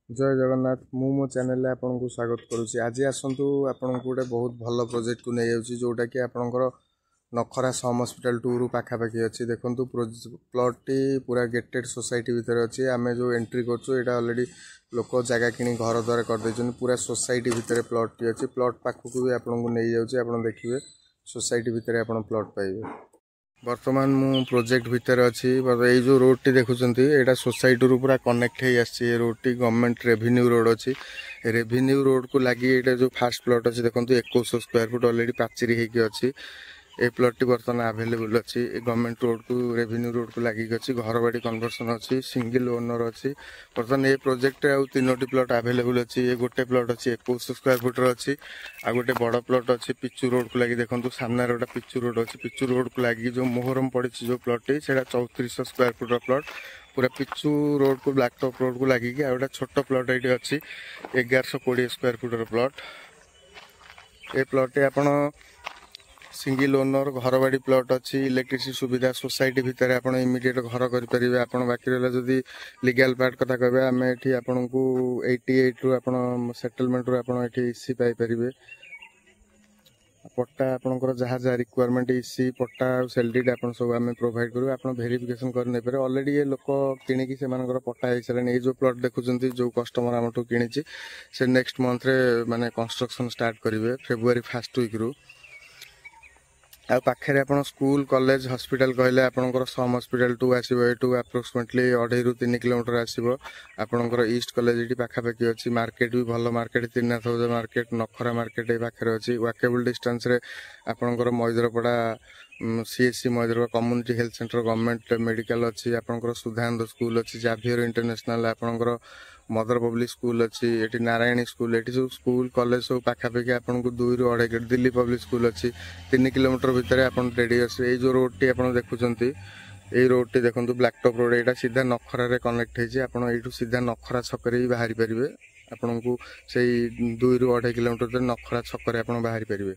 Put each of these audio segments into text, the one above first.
जय जगन्नाथ मो चैनल आपन को स्वागत करुच्ची। आज आसतु आपन को गोटे बहुत भल प्रोजेक्ट को नहीं जाऊँगी जोटा कि आपंकर नखरा सम हस्पिटाल 2 रु पाखापाखि अच्छी देखो प्लॉट टी पूरा गेटेड सोसाइटी भितर अच्छी आम जो एंट्री करा ऑलरेडी लोक जगह कि घर द्वारा करदे पूरा सोसाइटी भितर प्लॉट टी अच्छी प्लॉट पाखक भी आपन को नहीं जाऊँगी आप देखिए सोसाइटी भितर आप प्लॉट पाइबे। बर्तमान मु प्रोजेक्ट भितर अच्छी ये जो रोड टी देखुं यहाँ सोसाइटी रू पूरा कनेक्ट हो road T government revenue road अच्छी रेवेन्यू रोड को लगी ये जो फास्ट प्लॉट अच्छी देखो 2100 स्क्वायर फुट ऑलरेडी पाचेरी होगी अच्छी ए प्लॉट टी बर्तमान अवेलेबल अच्छी गवर्नमेंट रोड को रेवेन्यू रोड को लगी अच्छी घर बाड़ी कन्वर्सन अच्छी सिंगल ओनर अच्छी बर्तमान ये प्रोजेक्ट आउ 3टी प्लॉट अवेलेबल अच्छी ये गोटे प्लॉट अच्छी 2100 स्क्वायर फुट अच्छी आ गोटे बड़ प्लॉट अच्छी पिचू रोड को लगी देखो सामने गोटे पिचू रोड अच्छी पिचू रोड को लगी जो मोहरम पड़ी जो प्लॉट टी से 3400 स्क्वायर फुट प्लॉट पूरा पिचू रोड को ब्लैक टॉप रोड को लगी आ गोटे छोट प्लॉट ये अच्छी 1120 स्क्वायर फुट प्लॉट ये प्लॉट आपड़ सिंगल ओनर घर बाड़ी प्लॉट अच्छी इलेक्ट्रिसिटी सुविधा सोसाइटी भितर आप इमिडिएट घर करेंगे आप बाकी रहा जदि लीगल पार्ट कथा कहे आम ये आपन को 88 रु आप सेटलमेंट रू आप इसी पाइपर पट्टा आपंकर जहाँ जहाँ रिक्वायरमेंट इसी पट्टा सेलडीड आप सब आम प्रोवाइड करूँ आप भेरिफिकेशन कर ऑलरेडी ये लोक किणिकी से पट्टा हो सारे ये जो प्लॉट देखुं जो कस्टमर आम कि से नेक्स्ट मंथ रे माने कंस्ट्रक्शन स्टार्ट करेंगे फेब्रुआरी 1st वीक रू आ पाखे आप स्कूल कॉलेज हॉस्पिटल कहले आपंकर सम हॉस्पिटल 2 आसो यू अप्रोक्सीमेटली 2.5 ରୁ 3 किलोमीटर आसो आपंकर ईस्ट कॉलेज ये पाखापाखि अच्छी मार्केट भी भल मार्केट त्रिनाथ हौजा मार्केट नखरा मार्केट ये पाखे अच्छी वाकेबल डिस्टेंस रे आपंकर Maidarpada CSC Maidarpada community health centre government medical अच्छी आपंकर सुधानंद स्कूल अच्छी जाभियर इंटरनेशनल आपंकर मदर पब्लिक स्कूल अच्छी ये नारायणी स्कूल ये सब स्कूल कॉलेज सब पाखापाखि आपको 2 ରୁ 2.5 किलोमीटर दिल्ली पब्लिक स्कूल अच्छी 3 किलोमीटर भितर आप रेडियस ये जो रोड टी आप देखुं ये रोड टी देखो ब्लैक टॉप रोड यहाँ सीधा नखरा कनेक्ट हो सीधा नखरा छक बाहरी पारे आपन को से 2 ରୁ 2.5 किलोमीटर नखरा छक बाहरी पारे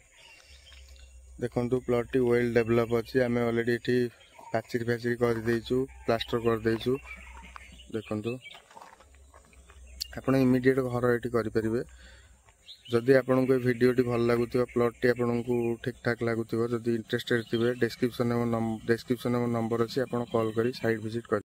देखो प्लॉट टी वेल डेवलप अच्छी आम ऑलरेडी ये पाचेरी फाचेरी करदेचु प्लास्टर करदेचु देखो आपण इमिडिएट घर ये करेंगे जदि आपन को वीडियो टी भल लगुत प्लॉट टी आपन को ठीक ठाक लगुत जदि इंटरेस्टेड थे डिस्क्रिप्शन में नंबर अच्छी आप कॉल कर साइट विजिट कर।